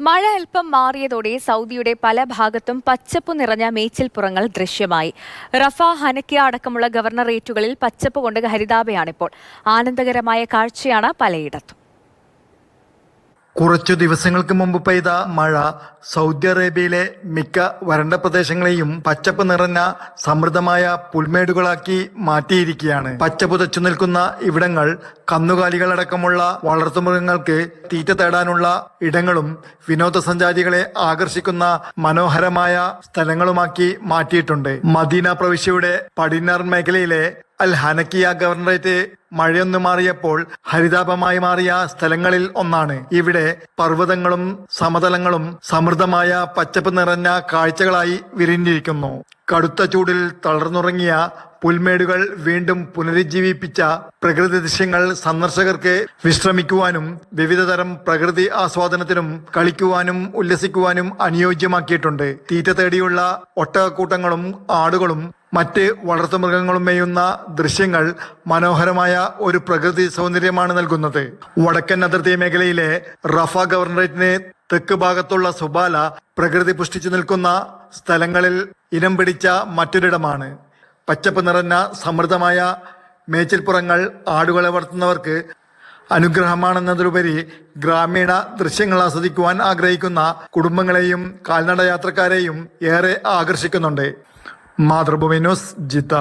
മഴ അല്പം മാറിയതോടെ സൗദിയുടെ പല ഭാഗത്തും പച്ചപ്പ് നിറഞ്ഞ മേച്ചിൽപ്പുറങ്ങൾ ദൃശ്യമായി. റഫ, ഹനക്കിയ അടക്കമുള്ള ഗവർണറേറ്റുകളിൽ പച്ചപ്പ് കൊണ്ട് ഹരിതാഭയാണിപ്പോൾ. ആനന്ദകരമായ കാഴ്ചയാണ് പലയിടത്തും. കുറച്ചു ദിവസങ്ങൾക്ക് മുമ്പ് പെയ്ത മഴ സൗദി അറേബ്യയിലെ മിക്ക വരണ്ട പ്രദേശങ്ങളെയും പച്ചപ്പ് നിറഞ്ഞ സമൃദ്ധമായ പുൽമേടുകളാക്കി മാറ്റിയിരിക്കുകയാണ്. പച്ച പുതച്ചു നിൽക്കുന്ന ഇവിടങ്ങൾ കന്നുകാലികളടക്കമുള്ള വളർത്തുമൃഗങ്ങൾക്ക് തീറ്റ തേടാനുള്ള ഇടങ്ങളും വിനോദസഞ്ചാരികളെ ആകർഷിക്കുന്ന മനോഹരമായ സ്ഥലങ്ങളുമാക്കി മാറ്റിയിട്ടുണ്ട്. മദീന പ്രവിശ്യയുടെ പടിഞ്ഞാറൻ മേഖലയിലെ അൽ ഹനക്കിയ ഗവർണറേറ്റ് മഴയൊന്നു മാറിയപ്പോൾ ഹരിതാപമായി മാറിയ സ്ഥലങ്ങളിൽ ഒന്നാണ്. ഇവിടെ പർവ്വതങ്ങളും സമതലങ്ങളും സമൃദ്ധമായ പച്ചപ്പ് നിറഞ്ഞ കാഴ്ചകളായി വിരിഞ്ഞിരിക്കുന്നു. കടുത്ത ചൂടിൽ തളർന്നുറങ്ങിയ പുൽമേടുകൾ വീണ്ടും പുനരുജ്ജീവിപ്പിച്ച പ്രകൃതി ദൃശ്യങ്ങൾ സന്ദർശകർക്ക് വിശ്രമിക്കുവാനും വിവിധതരം പ്രകൃതി ആസ്വാദനത്തിനും കളിക്കുവാനും ഉല്ലസിക്കുവാനും അനുയോജ്യമാക്കിയിട്ടുണ്ട്. തീറ്റ തേടിയുള്ള ഒട്ടകക്കൂട്ടങ്ങളും ആടുകളും മറ്റ് വളർത്തുമൃഗങ്ങളും മേയുന്ന ദൃശ്യങ്ങൾ മനോഹരമായ ഒരു പ്രകൃതി സൗന്ദര്യമാണ് നൽകുന്നത്. വടക്കൻ അതിർത്തി മേഖലയിലെ റഫ ഗവർണറേറ്റിന് തെക്ക് ഭാഗത്തുള്ള സുബാല പ്രകൃതി പുഷ്ടിച്ചു നിൽക്കുന്ന സ്ഥലങ്ങളിൽ ഇനം പിടിച്ച മറ്റൊരിടമാണ്. പച്ചപ്പ് നിറഞ്ഞ സമൃദ്ധമായ മേച്ചിൽപ്പുറങ്ങൾ ആടുകളെ വളർത്തുന്നവർക്ക് അനുഗ്രഹമാണെന്നതിലുപരി ഗ്രാമീണ ദൃശ്യങ്ങൾ ആസ്വദിക്കുവാൻ ആഗ്രഹിക്കുന്ന കുടുംബങ്ങളെയും കാൽനട യാത്രക്കാരെയും ഏറെ ആകർഷിക്കുന്നുണ്ട്. Mathrubhumi news, Jeddah.